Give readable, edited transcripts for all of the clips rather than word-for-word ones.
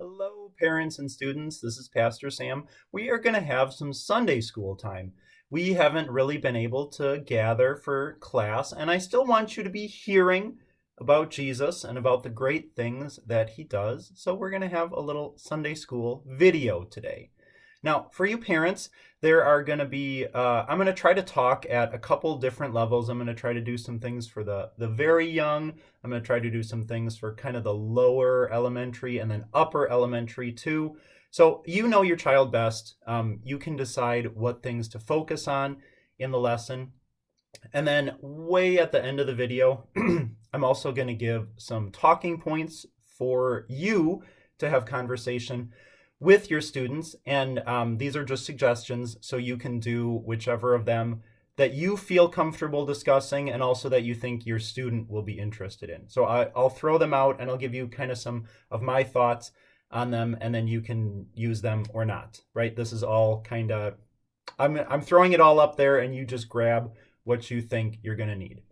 Hello, parents and students. This is Pastor Sam. We are going to have some Sunday school time. We haven't really been able to gather for class, and I still want you to be hearing about Jesus and about the great things that he does. So, we're going to have a little Sunday school video today. Now, for you parents, there are going to be, I'm going to try to talk at a couple different levels. I'm going to try to do some things for the very young. I'm going to try to do some things for kind of the lower elementary and then upper elementary too. So you know your child best. You can decide what things to focus on in the lesson. And then way at the end of the video, I'm also going to give some talking points for you to have conversation with your students. And these are just suggestions, so you can do whichever of them that you feel comfortable discussing and also that you think your student will be interested in. So I'll throw them out and I'll give you kind of some of my thoughts on them, and then you can use them or not, right? This is all kind of, I'm throwing it all up there and you just grab what you think you're going to need.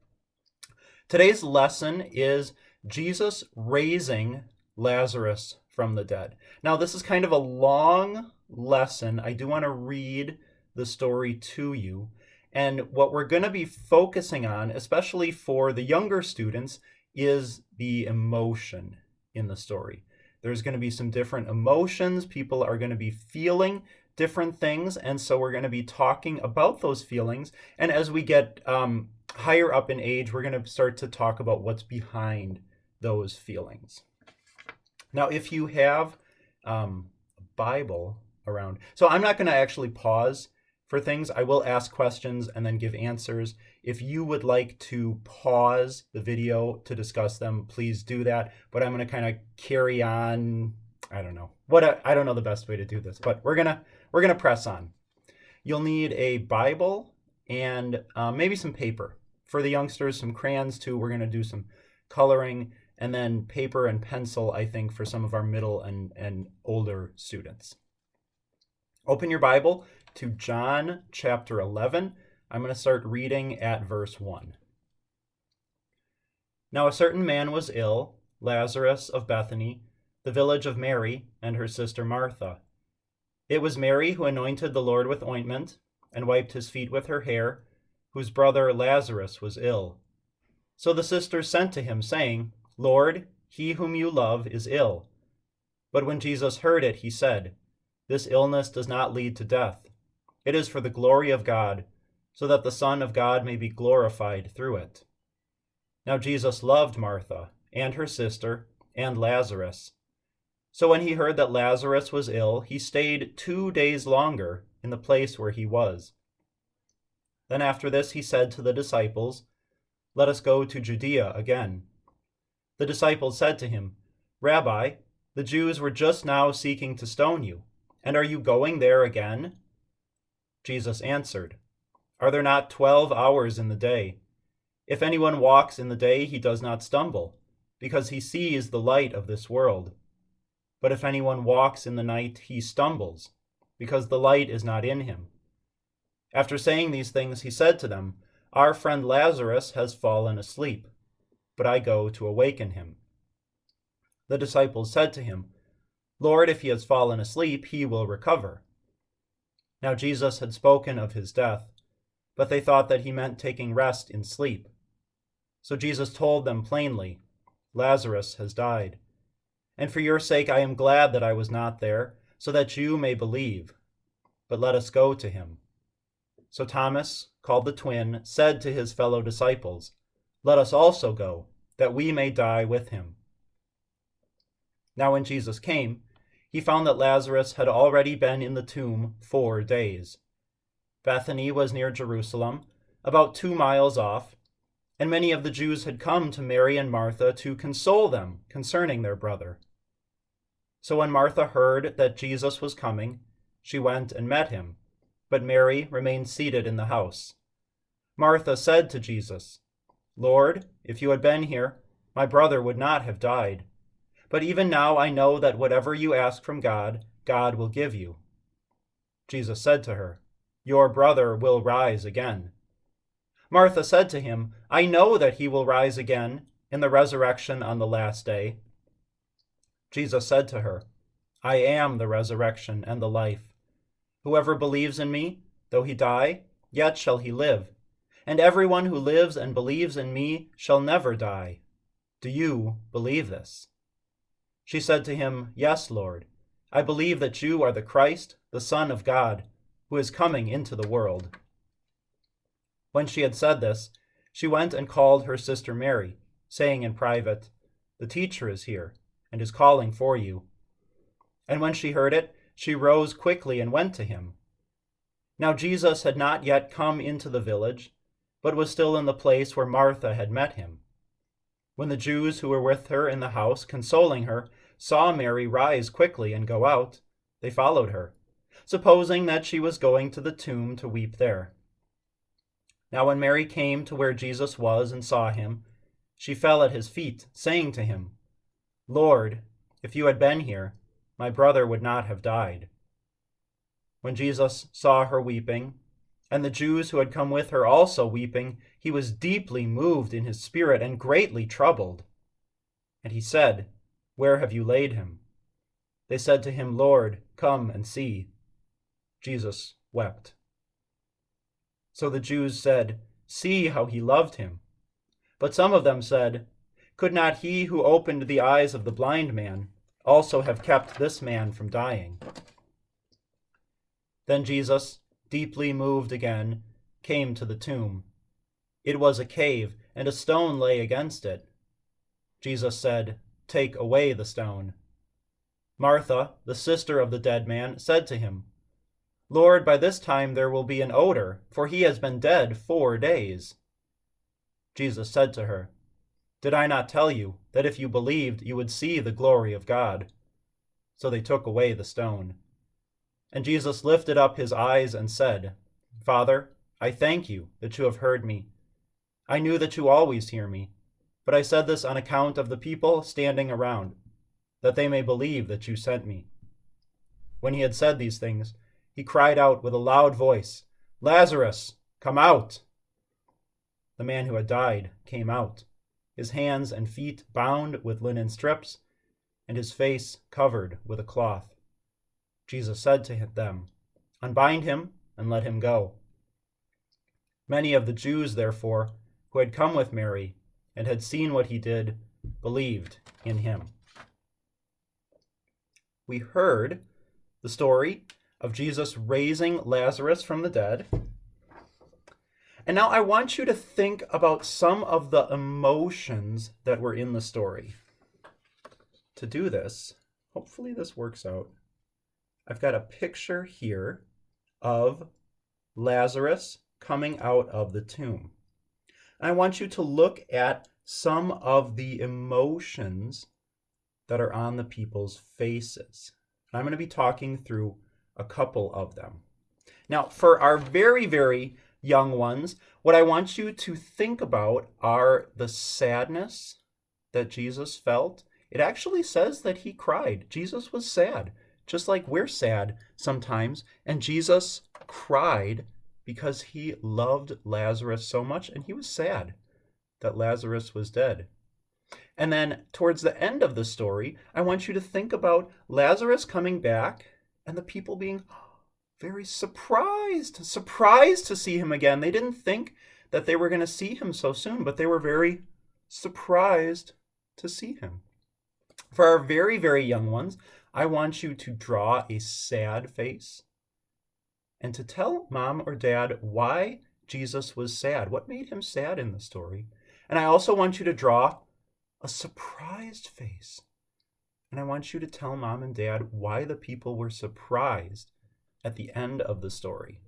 Today's lesson is Jesus raising Lazarus from the dead. Now, this is kind of a long lesson. I do want to read the story to you. And what we're going to be focusing on, especially for the younger students, is the emotion in the story. There's going to be some different emotions. People are going to be feeling different things. And so we're going to be talking about those feelings. And as we get higher up in age, we're going to start to talk about what's behind those feelings. Now, if you have a Bible around, so I'm not going to actually pause for things. I will ask questions and then give answers. If you would like to pause the video to discuss them, please do that. But I'm going to kind of carry on. I don't know the best way to do this, but we're gonna press on. You'll need a Bible and maybe some paper for the youngsters, some crayons too. We're gonna do some coloring, and then paper and pencil, I think, for some of our middle and older students. Open your Bible to John chapter 11. I'm going to start reading at verse 1. Now a certain man was ill, Lazarus of Bethany, the village of Mary and her sister Martha. It was Mary who anointed the Lord with ointment and wiped his feet with her hair, whose brother Lazarus was ill. So the sisters sent to him, saying, Lord, he whom you love is ill. But when Jesus heard it, he said, This illness does not lead to death. It is for the glory of God, so that the Son of God may be glorified through it. Now Jesus loved Martha and her sister and Lazarus. So when he heard that Lazarus was ill, he stayed 2 days longer in the place where he was. Then after this he said to the disciples, Let us go to Judea again. The disciples said to him, Rabbi, the Jews were just now seeking to stone you, and are you going there again? Jesus answered, Are there not 12 hours in the day? If anyone walks in the day, he does not stumble, because he sees the light of this world. But if anyone walks in the night, he stumbles, because the light is not in him. After saying these things, he said to them, Our friend Lazarus has fallen asleep, but I go to awaken him. The disciples said to him, Lord, if he has fallen asleep, he will recover. Now Jesus had spoken of his death, but they thought that he meant taking rest in sleep. So Jesus told them plainly, Lazarus has died. And for your sake I am glad that I was not there, so that you may believe. But let us go to him. So Thomas, called the twin, said to his fellow disciples, Let us also go, that we may die with him. Now when Jesus came, he found that Lazarus had already been in the tomb 4 days. Bethany was near Jerusalem, about 2 miles off, and many of the Jews had come to Mary and Martha to console them concerning their brother. So when Martha heard that Jesus was coming, she went and met him, but Mary remained seated in the house. Martha said to Jesus, Lord, if you had been here, my brother would not have died. But even now I know that whatever you ask from God, God will give you. Jesus said to her, Your brother will rise again. Martha said to him, I know that he will rise again in the resurrection on the last day. Jesus said to her, I am the resurrection and the life. Whoever believes in me, though he die, yet shall he live. And everyone who lives and believes in me shall never die. Do you believe this?" She said to him, "Yes, Lord. I believe that you are the Christ, the Son of God, who is coming into the world." When she had said this, she went and called her sister Mary, saying in private, "The teacher is here, and is calling for you." And when she heard it, she rose quickly and went to him. Now Jesus had not yet come into the village, but was still in the place where Martha had met him. When the Jews who were with her in the house, consoling her, saw Mary rise quickly and go out, they followed her, supposing that she was going to the tomb to weep there. Now when Mary came to where Jesus was and saw him, she fell at his feet, saying to him, "Lord, if you had been here, my brother would not have died." When Jesus saw her weeping, and the Jews who had come with her also weeping, he was deeply moved in his spirit and greatly troubled. And he said, "Where have you laid him?" They said to him, "Lord, come and see." Jesus wept. So the Jews said, "See how he loved him." But some of them said, "Could not he who opened the eyes of the blind man also have kept this man from dying?" Then Jesus, deeply moved again, came to the tomb. It was a cave, and a stone lay against it. Jesus said, "Take away the stone." Martha, the sister of the dead man, said to him, "Lord, by this time there will be an odor, for he has been dead 4 days." Jesus said to her, "Did I not tell you that if you believed, you would see the glory of God?" So they took away the stone. And Jesus lifted up his eyes and said, "Father, I thank you that you have heard me. I knew that you always hear me, but I said this on account of the people standing around, that they may believe that you sent me." When he had said these things, he cried out with a loud voice, "Lazarus, come out!" The man who had died came out, his hands and feet bound with linen strips, and his face covered with a cloth. Jesus said to them, "Unbind him and let him go." Many of the Jews, therefore, who had come with Mary and had seen what he did, believed in him. We heard the story of Jesus raising Lazarus from the dead. And now I want you to think about some of the emotions that were in the story. To do this, hopefully this works out. I've got a picture here of Lazarus coming out of the tomb. And I want you to look at some of the emotions that are on the people's faces. I'm going to be talking through a couple of them. Now, for our very, very young ones, what I want you to think about are the sadness that Jesus felt. It actually says that he cried. Jesus was sad, just like we're sad sometimes. And Jesus cried because he loved Lazarus so much, and he was sad that Lazarus was dead. And then towards the end of the story, I want you to think about Lazarus coming back and the people being very surprised to see him again. They didn't think that they were going to see him so soon, but they were very surprised to see him. For our very, very young ones, I want you to draw a sad face and to tell mom or dad why Jesus was sad. What made him sad in the story? And I also want you to draw a surprised face. And I want you to tell mom and dad why the people were surprised at the end of the story.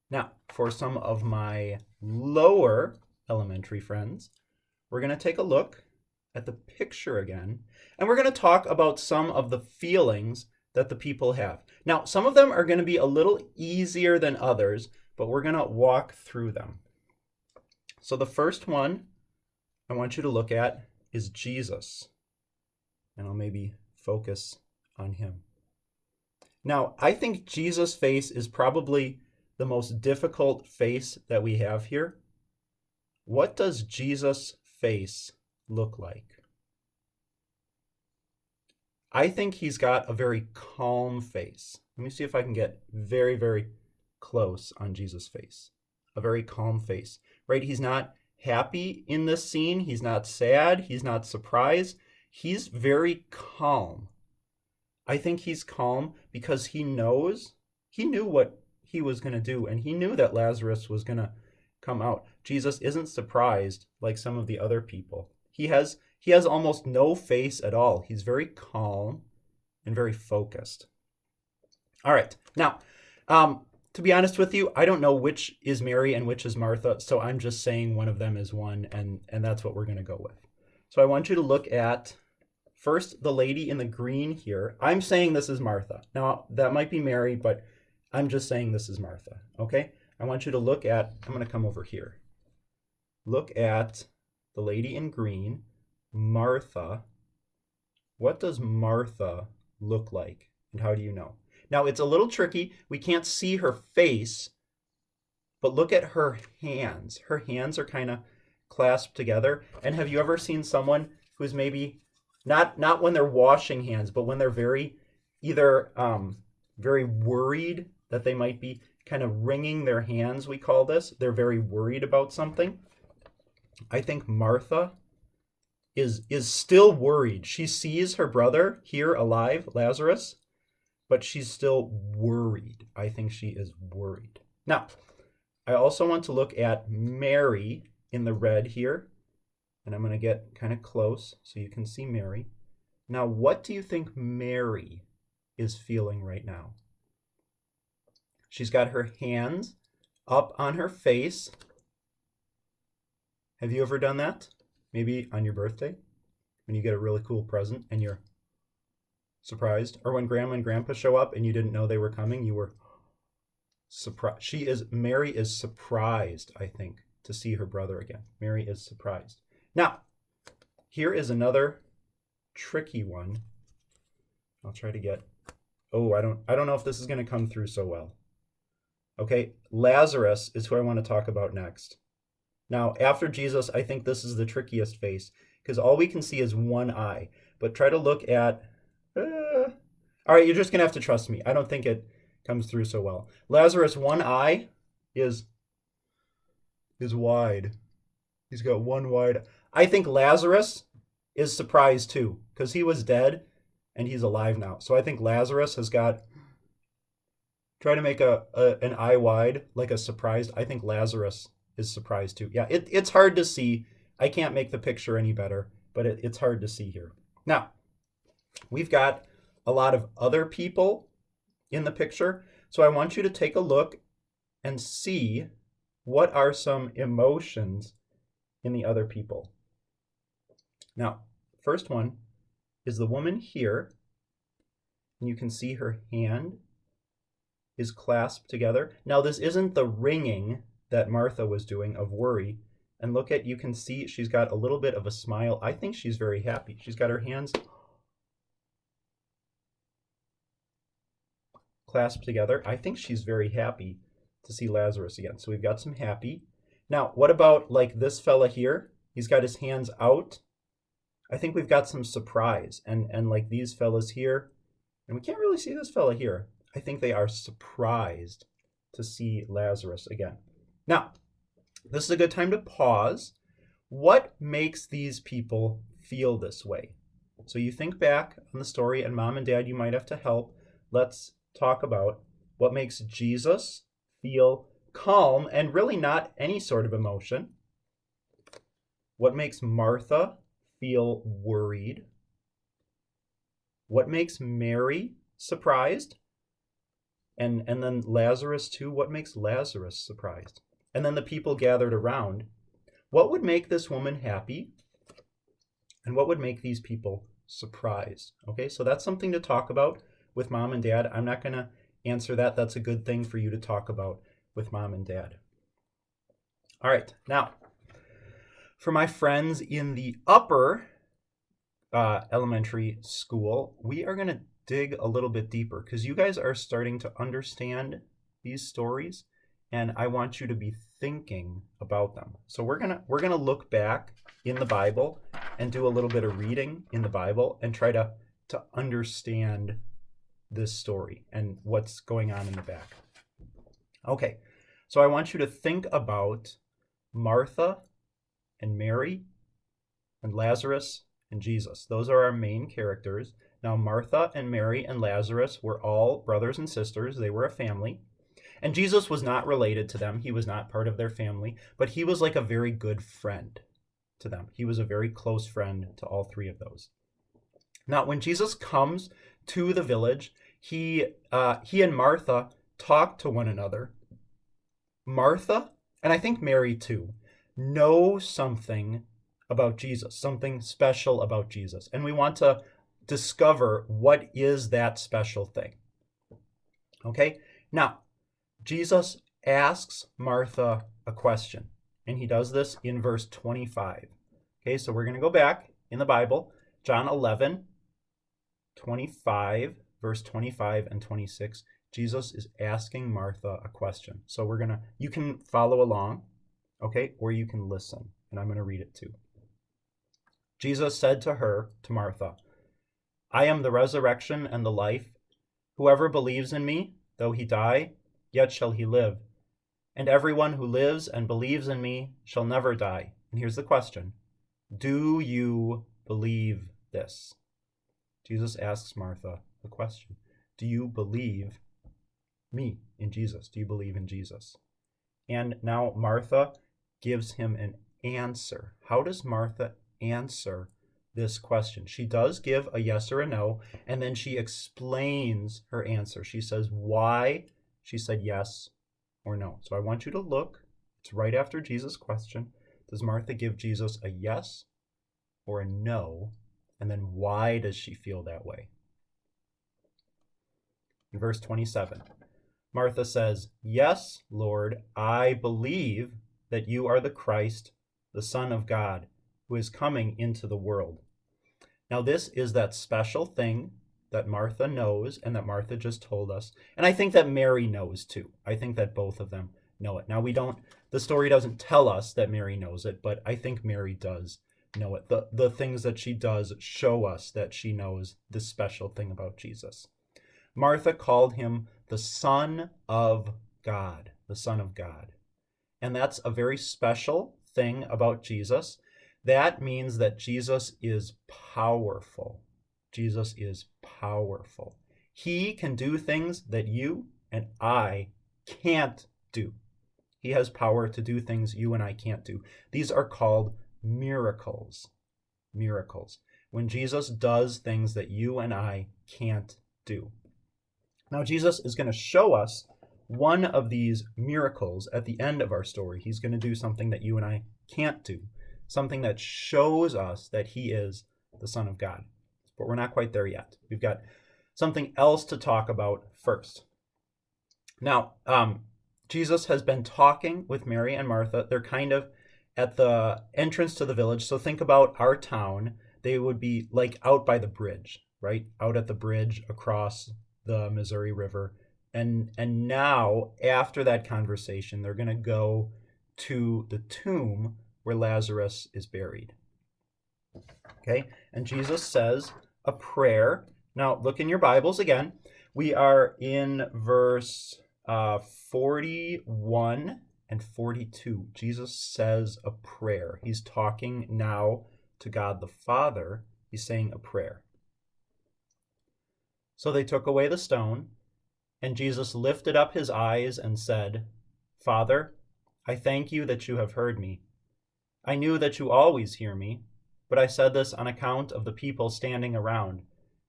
Now, for some of my lower elementary friends, we're going to take a look at the picture again, and we're going to talk about some of the feelings that the people have. Now, some of them are going to be a little easier than others, but we're going to walk through them. So the first one I want you to look at is Jesus, and I'll maybe focus on him. Now, I think Jesus' face is probably the most difficult face that we have here. What does Jesus' face look like? I think he's got a very calm face. Let me see if I can get very, very close on Jesus' face. A very calm face, right? He's not happy in this scene. He's not sad. He's not surprised. He's very calm. I think he's calm because he knew what he was going to do, and he knew that Lazarus was going to come out. Jesus isn't surprised like some of the other people. He has almost no face at all. He's very calm and very focused. All right. Now, to be honest with you, I don't know which is Mary and which is Martha, so I'm just saying one of them is one, and that's what we're going to go with. So I want you to look at, first, the lady in the green here. I'm saying this is Martha. Now, that might be Mary, but I'm just saying this is Martha, okay? I want you to look at, I'm going to come over here. Look at the lady in green, Martha. What does Martha look like, and how do you know? Now, it's a little tricky. We can't see her face, but look at her hands. Her hands are kind of clasped together. And have you ever seen someone who's maybe, not when they're washing hands, but when they're very, either very worried that they might be kind of wringing their hands, we call this. They're very worried about something. I think Martha is still worried. She sees her brother here alive, Lazarus, but she's still worried. I think she is worried. Now, I also want to look at Mary in the red here, and I'm going to get kind of close so you can see Mary. Now, what do you think Mary is feeling right now? She's got her hands up on her face. Have you ever done that? Maybe on your birthday, when you get a really cool present and you're surprised, or when Grandma and Grandpa show up and you didn't know they were coming, you were surprised. Mary is surprised, I think, to see her brother again. Mary is surprised. Now, here is another tricky one. I'll try to get, I don't know if this is going to come through so well. Okay, Lazarus is who I want to talk about next. Now, after Jesus, I think this is the trickiest face, because all we can see is one eye. But try to look at, all right, you're just going to have to trust me. I don't think it comes through so well. Lazarus, one eye is wide. He's got one wide. I think Lazarus is surprised too, because he was dead and he's alive now. So I think Lazarus has got, try to make an eye wide, like a surprised. I think Lazarus is surprised too. Yeah, it's hard to see. I can't make the picture any better, but it's hard to see here. Now, we've got a lot of other people in the picture. So I want you to take a look and see what are some emotions in the other people. Now, first one is the woman here. And you can see her hand is clasped together. Now, this isn't the wringing that Martha was doing of worry. And look at, you can see she's got a little bit of a smile. I think she's very happy. She's got her hands clasped together. I think she's very happy to see Lazarus again. So we've got some happy. Now, what about like this fella here? He's got his hands out. I think we've got some surprise. And like these fellas here, and we can't really see this fella here. I think they are surprised to see Lazarus again. Now, this is a good time to pause. What makes these people feel this way? So you think back on the story, and Mom and Dad, you might have to help. Let's talk about what makes Jesus feel calm and really not any sort of emotion. What makes Martha feel worried? What makes Mary surprised? And then Lazarus too. What makes Lazarus surprised? And then the people gathered around. What would make this woman happy? And what would make these people surprised? Okay, so that's something to talk about with Mom and Dad. I'm not going to answer that. That's a good thing for you to talk about with Mom and Dad. All right, now, for my friends in the upper elementary school, we are going to dig a little bit deeper because you guys are starting to understand these stories, and I want you to be thinking about them. So we're gonna look back in the Bible and do a little bit of reading in the Bible and try to to understand this story and what's going on in the back. Okay, so I want you to think about Martha and Mary and Lazarus and Jesus. Those are our main characters. Now, Martha and Mary and Lazarus were all brothers and sisters. They were a family. And Jesus was not related to them. He was not part of their family, but he was like a very good friend to them. He was a very close friend to all three of those. Now, when Jesus comes to the village, he and Martha talk to one another. Martha, and I think Mary too, know something about Jesus, something special about Jesus. And we want to discover what is that special thing. Okay? Now, Jesus asks Martha a question, and he does this in verse 25. Okay, so we're going to go back in the Bible, John 11, 25, verse 25 and 26. Jesus is asking Martha a question. So you can follow along, okay, or you can listen, and I'm going to read it too. Jesus said to her, to Martha, I am the resurrection and the life. Whoever believes in me, though he die, yet shall he live. And everyone who lives and believes in me shall never die. And here's the question. Do you believe this? Jesus asks Martha the question. Do you believe me in Jesus? Do you believe in Jesus? And now Martha gives him an answer. How does Martha answer this question? She does give a yes or a no, and then she explains her answer. She says why she said yes or no. So I want you to look. It's right after Jesus' question. Does Martha give Jesus a yes or a no? And then why does she feel that way? In verse 27, Martha says, Yes, Lord, I believe that you are the Christ, the Son of God, who is coming into the world. Now, this is that special thing that Martha knows and that Martha just told us. And I think that Mary knows too. I think that both of them know it. Now, the story doesn't tell us that Mary knows it, but I think Mary does know it. The things that she does show us that she knows this special thing about Jesus. Martha called him the Son of God, the Son of God. And that's a very special thing about Jesus. That means that Jesus is powerful. Jesus is powerful. He can do things that you and I can't do. He has power to do things you and I can't do. These are called miracles. Miracles. When Jesus does things that you and I can't do. Now, Jesus is going to show us one of these miracles at the end of our story. He's going to do something that you and I can't do. Something that shows us that he is the Son of God. But we're not quite there yet. We've got something else to talk about first. Now, Jesus has been talking with Mary and Martha. They're kind of at the entrance to the village. So think about our town. They would be like out by the bridge, right? Out at the bridge across the Missouri River. And now, after that conversation, they're going to go to the tomb where Lazarus is buried. Okay? And Jesus says a prayer. Now, look in your Bibles again. We are in verse 41 and 42. Jesus says a prayer. He's talking now to God the Father. He's saying a prayer. So they took away the stone, and Jesus lifted up his eyes and said, Father, I thank you that you have heard me. I knew that you always hear me, but I said this on account of the people standing around,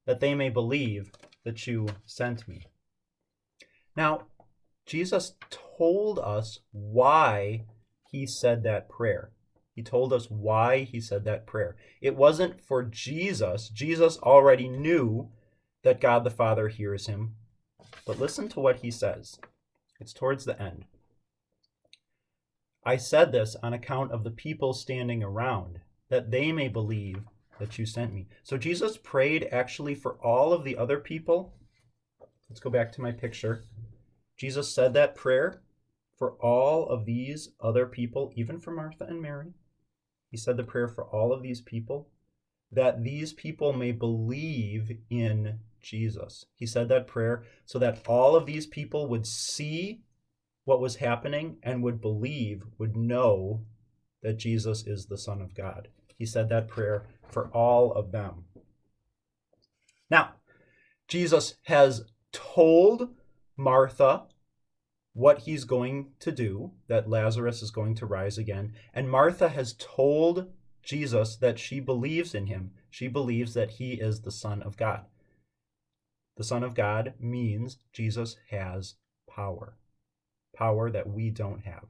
that they may believe that you sent me. Now, Jesus told us why he said that prayer. He told us why he said that prayer. It wasn't for Jesus. Jesus already knew that God the Father hears him. But listen to what he says. It's towards the end. I said this on account of the people standing around, that they may believe that you sent me. So Jesus prayed actually for all of the other people. Let's go back to my picture. Jesus said that prayer for all of these other people, even for Martha and Mary. He said the prayer for all of these people, that these people may believe in Jesus. He said that prayer so that all of these people would see what was happening and would believe, would know that Jesus is the Son of God. He said that prayer for all of them. Now, Jesus has told Martha what he's going to do, that Lazarus is going to rise again. And Martha has told Jesus that she believes in him. She believes that he is the Son of God. The Son of God means Jesus has power, power that we don't have.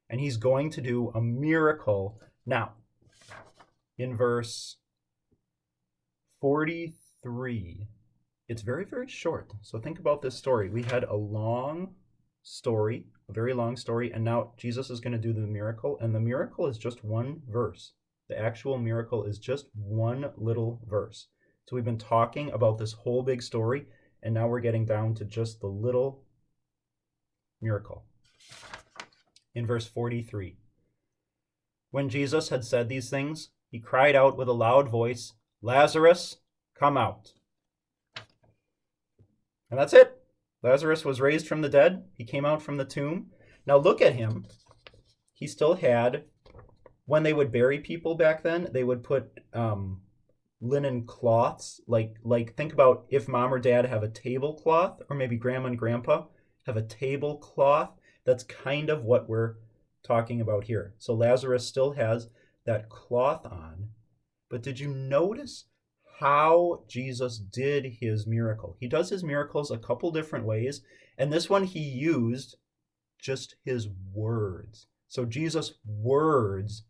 And he's going to do a miracle. Now, in verse 43, it's very, very short. So think about this story. We had a long story, a very long story, and now Jesus is going to do the miracle, and the miracle is just one verse. The actual miracle is just one little verse. So we've been talking about this whole big story, and now we're getting down to just the little miracle. In verse 43, when Jesus had said these things, he cried out with a loud voice, "Lazarus, come out." And that's it. Lazarus was raised from the dead. He came out from the tomb. Now look at him. He still had, when they would bury people back then, they would put linen cloths. Like think about if mom or dad have a tablecloth, or maybe grandma and grandpa have a tablecloth. That's kind of what we're talking about here. So Lazarus still has that cloth on. But did you notice how Jesus did his miracle? He does his miracles a couple different ways, and this one he used just his words. So Jesus' words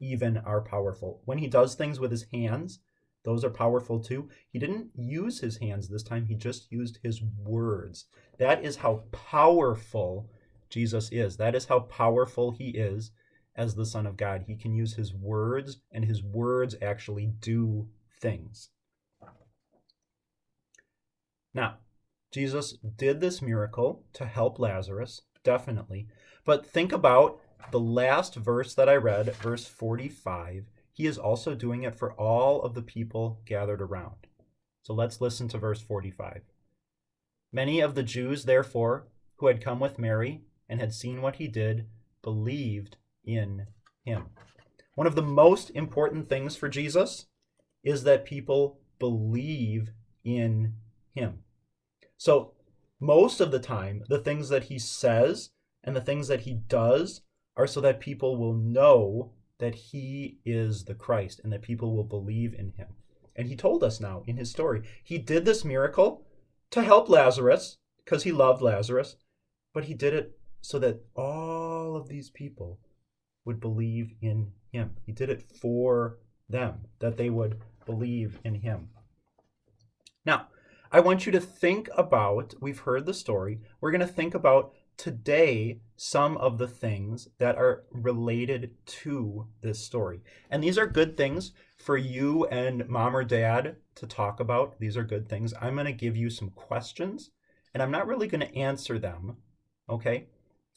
even are powerful. When he does things with his hands, those are powerful too. He didn't use his hands this time, he just used his words. That is how powerful Jesus is. That is how powerful he is as the Son of God. He can use his words, and his words actually do things. Now, Jesus did this miracle to help Lazarus, definitely. But think about the last verse that I read, verse 45. He is also doing it for all of the people gathered around. So let's listen to verse 45. Many of the Jews, therefore, who had come with Mary and had seen what he did, believed in him. One of the most important things for Jesus is that people believe in him. So most of the time, the things that he says and the things that he does are so that people will know that he is the Christ and that people will believe in him. And he told us now in his story, he did this miracle to help Lazarus because he loved Lazarus, but he did it so that all of these people would believe in him. He did it for them, that they would believe in him. Now, I want you to think about, we've heard the story, we're going to think about today some of the things that are related to this story. And these are good things for you and mom or dad to talk about. These are good things. I'm going to give you some questions, and I'm not really going to answer them, okay?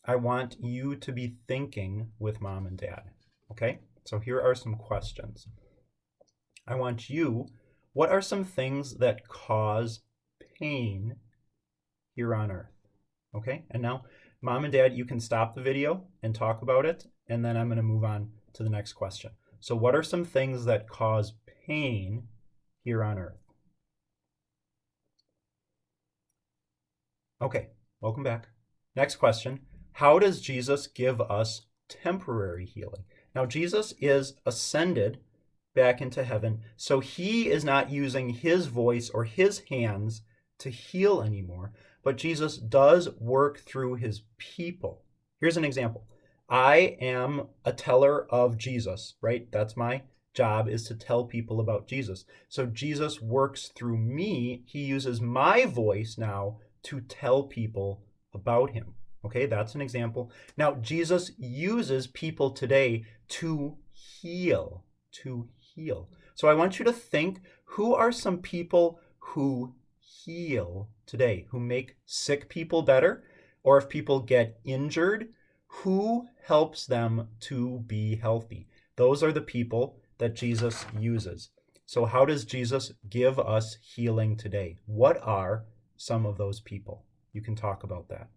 I want you to be thinking with mom and dad, okay? So here are some questions. I want you, what are some things that cause pain here on earth? Okay, and now mom and dad, you can stop the video and talk about it, and then I'm going to move on to the next question. So what are some things that cause pain here on earth? Okay, welcome back. Next question. How does Jesus give us temporary healing? Now, Jesus is ascended back into heaven, so he is not using his voice or his hands to heal anymore, but Jesus does work through his people. Here's an example. I am a teller of Jesus, right? That's my job, is to tell people about Jesus. So Jesus works through me. He uses my voice now to tell people about him. Okay, that's an example. Now, Jesus uses people today to heal, So I want you to think, who are some people who heal today, who make sick people better? Or if people get injured, who helps them to be healthy? Those are the people that Jesus uses. So how does Jesus give us healing today? What are some of those people? You can talk about that.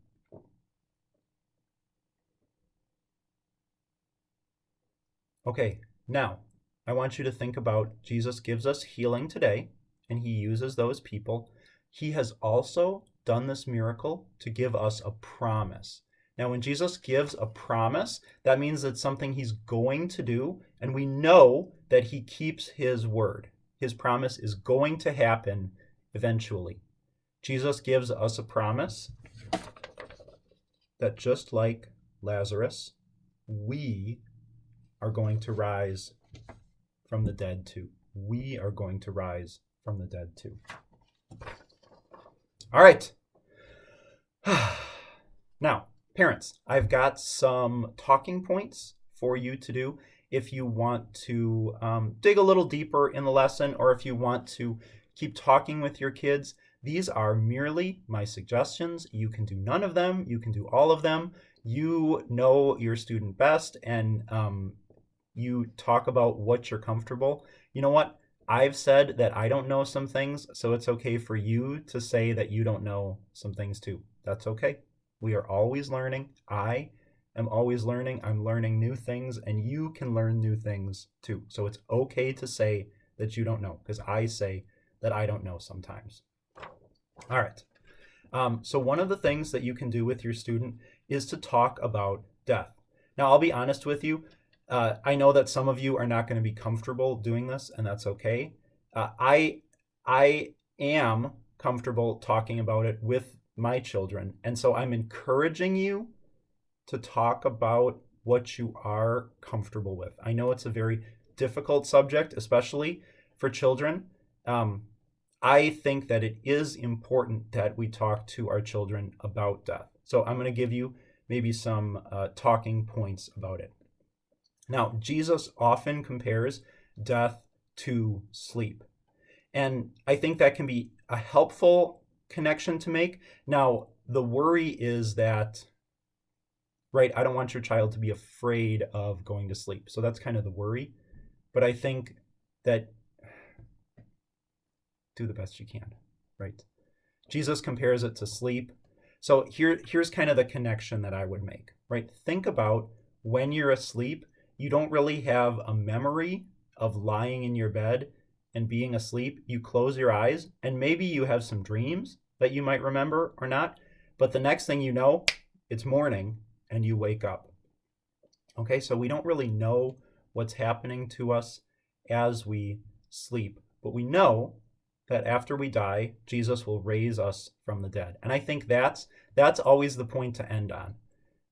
Okay, now I want you to think about Jesus gives us healing today, and he uses those people. He has also done this miracle to give us a promise. Now, when Jesus gives a promise, that means it's something he's going to do, and we know that he keeps his word. His promise is going to happen eventually. Jesus gives us a promise that just like Lazarus, we are going to rise from the dead too. We are going to rise from the dead too. All right. Now, parents, I've got some talking points for you to do if you want to dig a little deeper in the lesson, or if you want to keep talking with your kids. These are merely my suggestions. You can do none of them. You can do all of them. You know your student best, and you talk about what you're comfortable. You know what? I've said that I don't know some things, so it's okay for you to say that you don't know some things too. That's okay. We are always learning. I am always learning. I'm learning new things, and you can learn new things too. So it's okay to say that you don't know, because I say that I don't know sometimes. All right. So one of the things that you can do with your student is to talk about death. Now, I'll be honest with you. I know that some of you are not going to be comfortable doing this, and that's okay. I am comfortable talking about it with my children, and so I'm encouraging you to talk about what you are comfortable with. I know it's a very difficult subject, especially for children. I think that it is important that we talk to our children about death. So I'm going to give you maybe some talking points about it. Now, Jesus often compares death to sleep. And I think that can be a helpful connection to make. Now, the worry is that, right, I don't want your child to be afraid of going to sleep. So that's kind of the worry. But I think that do the best you can, right? Jesus compares it to sleep. So here's kind of the connection that I would make, right? Think about when you're asleep, you don't really have a memory of lying in your bed and being asleep. You close your eyes, and maybe you have some dreams that you might remember or not. But the next thing you know, it's morning and you wake up. Okay, so we don't really know what's happening to us as we sleep, but we know that after we die, Jesus will raise us from the dead. And I think that's always the point to end on,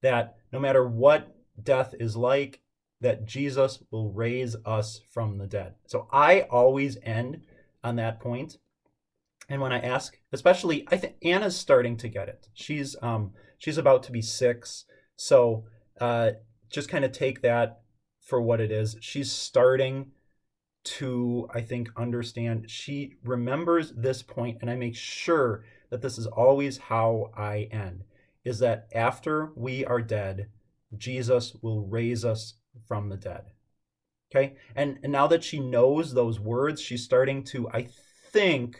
that no matter what death is like, that Jesus will raise us from the dead. So I always end on that point. And when I ask, especially, I think Anna's starting to get it. She's about to be 6, so just kind of take that for what it is. She's starting to, I think, understand. She remembers this point, and I make sure that this is always how I end, is that after we are dead, Jesus will raise us from the dead. Okay? And now that she knows those words, she's starting to, I think,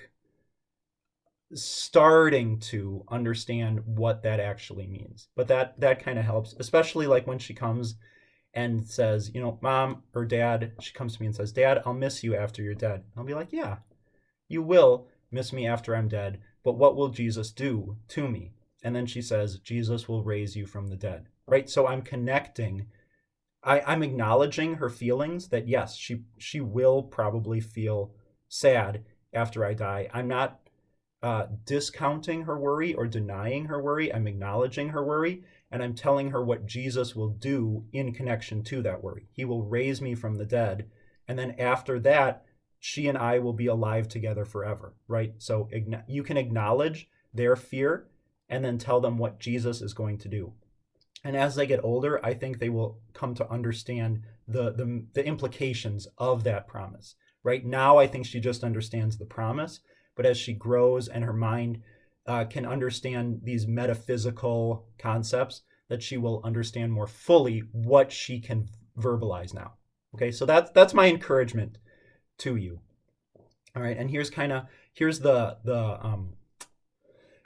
understand what that actually means. But that kind of helps, especially like when she comes and says, Mom or Dad, she comes to me and says, Dad, I'll miss you after you're dead. I'll be like, yeah, you will miss me after I'm dead, but what will Jesus do to me? And then she says, Jesus will raise you from the dead, right? So I'm connecting. I'm acknowledging her feelings that, yes, she will probably feel sad after I die. I'm not discounting her worry or denying her worry. I'm acknowledging her worry, and I'm telling her what Jesus will do in connection to that worry. He will raise me from the dead, and then after that, she and I will be alive together forever, right? So you can acknowledge their fear and then tell them what Jesus is going to do. And as they get older, I think they will come to understand the implications of that promise. Right now, I think she just understands the promise, but as she grows and her mind can understand these metaphysical concepts, that she will understand more fully what she can verbalize now. Okay, so that's my encouragement to you. All right, and here's the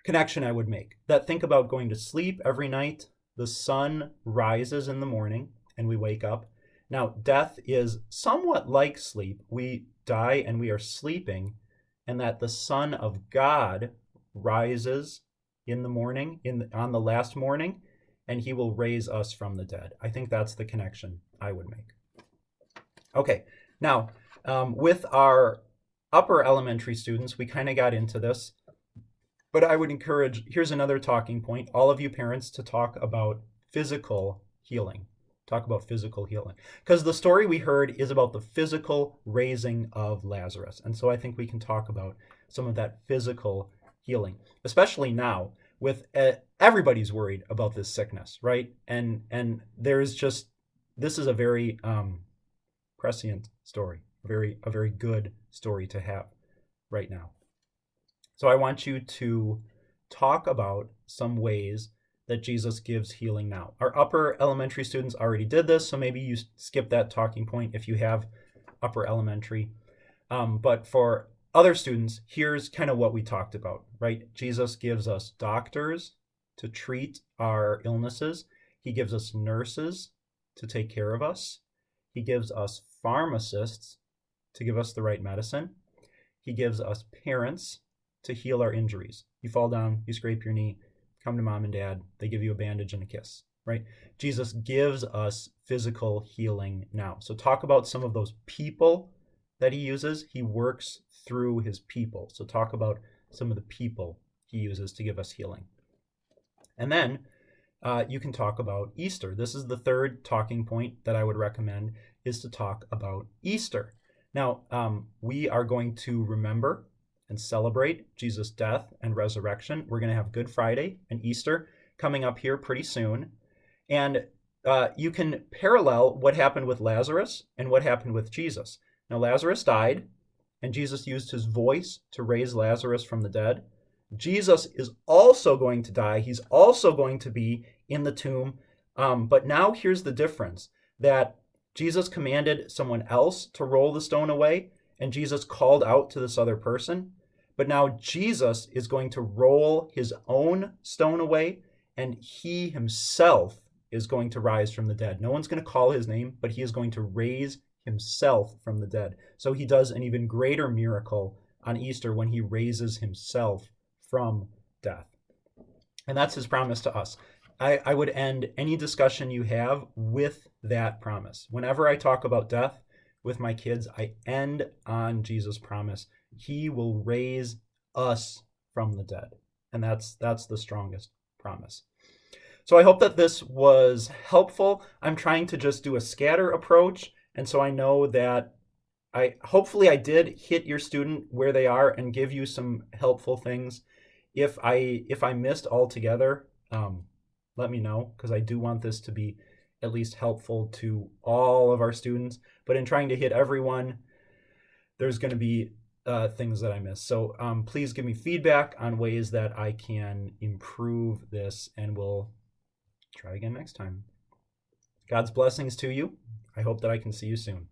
connection I would make. That think about going to sleep every night. The sun rises in the morning, and we wake up. Now, death is somewhat like sleep. We die and we are sleeping, and that the Son of God rises in the morning, on the last morning, and he will raise us from the dead. I think that's the connection I would make. Okay, now with our upper elementary students, we kind of got into this, but I would encourage, here's another talking point, all of you parents to talk about physical healing. Talk about physical healing. Because the story we heard is about the physical raising of Lazarus. And so I think we can talk about some of that physical healing, especially now with everybody's worried about this sickness, right? And there's just, this is a very prescient story, a very good story to have right now. So I want you to talk about some ways that Jesus gives healing now. Our upper elementary students already did this, so maybe you skip that talking point if you have upper elementary. But for other students, here's kind of what we talked about, right? Jesus gives us doctors to treat our illnesses. He gives us nurses to take care of us. He gives us pharmacists to give us the right medicine. He gives us parents to heal our injuries. You fall down, you scrape your knee, come to mom and dad, they give you a bandage and a kiss, right? Jesus gives us physical healing now. So talk about some of those people that he uses. He works through his people. So talk about some of the people he uses to give us healing. And then you can talk about Easter. This is the third talking point that I would recommend, is to talk about Easter. Now, we are going to remember and celebrate Jesus' death and resurrection. We're going to have Good Friday and Easter coming up here pretty soon. And you can parallel what happened with Lazarus and what happened with Jesus. Now, Lazarus died, and Jesus used his voice to raise Lazarus from the dead. Jesus is also going to die. He's also going to be in the tomb. But now here's the difference, that Jesus commanded someone else to roll the stone away, and Jesus called out to this other person. But now Jesus is going to roll his own stone away, and he himself is going to rise from the dead. No one's going to call his name, but he is going to raise himself from the dead. So he does an even greater miracle on Easter when he raises himself from death. And that's his promise to us. I would end any discussion you have with that promise. Whenever I talk about death with my kids, I end on Jesus' promise. He will raise us from the dead. And that's the strongest promise. So I hope that this was helpful. I'm trying to just do a scatter approach. And so I know that hopefully I did hit your student where they are and give you some helpful things. If I missed altogether, let me know, because I do want this to be at least helpful to all of our students. But in trying to hit everyone, there's going to be things that I miss. So please give me feedback on ways that I can improve this, and we'll try again next time. God's blessings to you. I hope that I can see you soon.